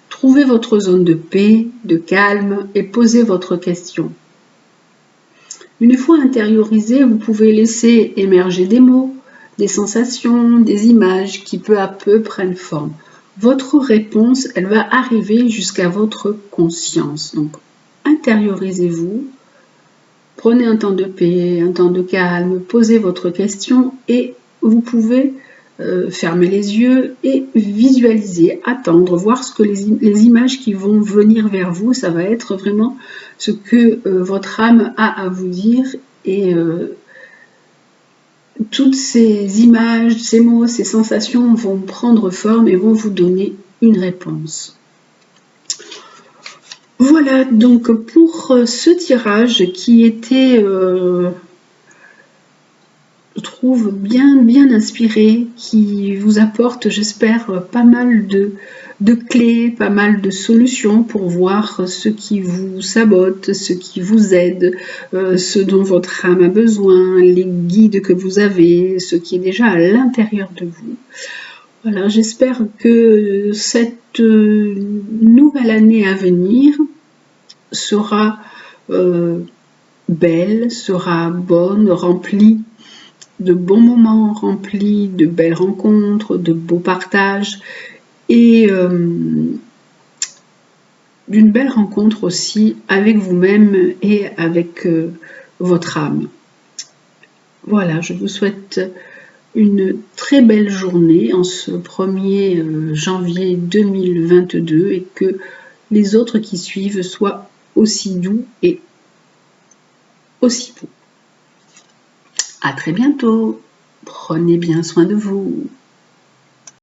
S1: Trouvez votre zone de paix, de calme et posez votre question. Une fois intériorisé, vous pouvez laisser émerger des mots, des sensations, des images qui peu à peu prennent forme. Votre réponse, elle va arriver jusqu'à votre conscience. Donc, intériorisez-vous, prenez un temps de paix, un temps de calme, posez votre question et vous pouvez fermer les yeux et visualiser, attendre, voir ce que les images qui vont venir vers vous, ça va être vraiment ce que votre âme a à vous dire et toutes ces images, ces mots, ces sensations vont prendre forme et vont vous donner une réponse. Voilà donc pour ce tirage qui était trouve bien inspiré, qui vous apporte, j'espère, pas mal de clés, pas mal de solutions pour voir ce qui vous sabote, ce qui vous aide, ce dont votre âme a besoin, les guides que vous avez, ce qui est déjà à l'intérieur de vous. Voilà, j'espère que cette nouvelle année à venir sera belle, sera bonne, remplie de bons moments, remplis de belles rencontres, de beaux partages et d'une belle rencontre aussi avec vous-même et avec votre âme. Voilà, je vous souhaite une très belle journée en ce 1er janvier 2022 et que les autres qui suivent soient aussi doux et aussi beaux. À très bientôt. Prenez bien soin de vous.